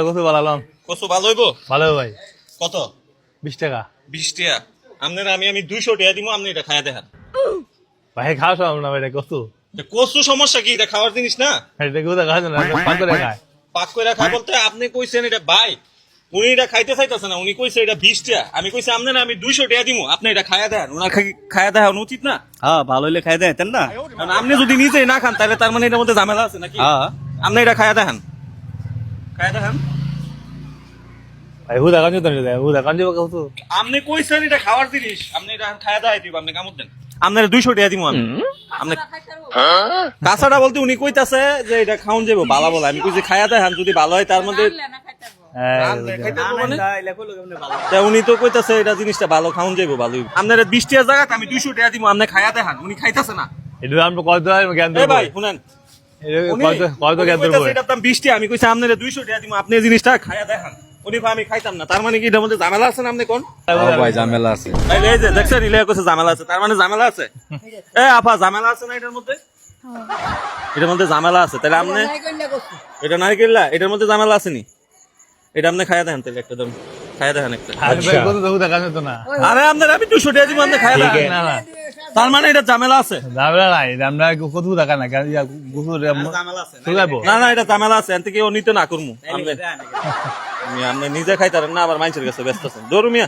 কত বালালাম কত ভালো হইবো ভালো ভাই কত 20 টাকা 20 টাকা আপনার আমি 200 টাকা দিব আপনি এটা খায়া দেখান ভাই খাওয়া সব না ভাই এটা কত কচু সমস্যা কি এটা খাওয়ার জিনিস না এটা কোথা খাওয়া না পাঁচ করে খায় পাক করে খায় বলতে আপনি কইছেন এটা ভাই উনি এটা খাইতে চাইতেছে না উনি কইছে এটা 20 টাকা আমি কইছি আপনার আমি 200 টাকা দিব আপনি এটা খায়া দেন ওনার খায়া দেওয়া উচিত না হ্যাঁ ভালো হইলে খাই দেয় না কারণ আপনি যদি নিজেই না খান তাহলে তার মানে এটার মধ্যে ঝামেলা আছে নাকি হ্যাঁ আপনি এটা খায়া দেখান ভাই হুদা কাঞ্জ তো না হুদা কাঞ্জ কত আপনি কইছেন এটা খাওয়ার জিনিস আপনি এটা খায়া দেয় দিব আপনি কামড় দেন আপনার 200 টাকা দিব আমি আপনি কাঁচাটা বলতে উনি কইতাছে যে এটা খাওন যাবো ভালো বলে আমি কইছি খায়া দেখান যদি ভালো হয় তার মধ্যে তা উনি তো কইতাছে এটা জিনিসটা ভালো খাওন যাবো ভালোই আপনার 20 টাকা জায়গা আমি 200 টাকা দিব আপনি খায়া দেখান উনি খাইতাছে না এটা আমরা কত জ্ঞান এ দেব ভাই শুনেন কত জ্ঞান দেব এটার দাম 20 টাকা আমি কইছি আপনার 200 টাকা দিব আপনি জিনিসটা খায়া দেখান উনি আমি খাইতাম না তার মানে কি এটার মধ্যে ঝামেলা আছে না আপনি কোন ভাই ঝামেলা আছে এই যে দেখছেন ইলে কইছে ঝামেলা আছে তার মানে ঝামেলা আছে এ আপা ঝামেলা আছে না এটার মধ্যে এটার মধ্যে ঝামেলা আছে তাহলে আপনি এটা নারকেল এটার মধ্যে ঝামেলা আছে নি এটা আপনি খায়া দেন তাহলে একটা দাম খায়া দেন একটা ভাই কত হুদা কাঞ্জ তো না আরে আপনার আমি 200 টাকা দিব আপনি খায়া দেন না না তার মানে এটা ঝামেলা আছে ঝামেলা নাই আমরা কত হুদা কানা গুছু ঝামেলা আছে তুলাবো না না এটা ঝামেলা আছে এতে কি ও নিতে না করমু আপনি নিজে খাইতারেন না আবার মানুষের কাছে ব্যস্ত আছেন জরু মিয়া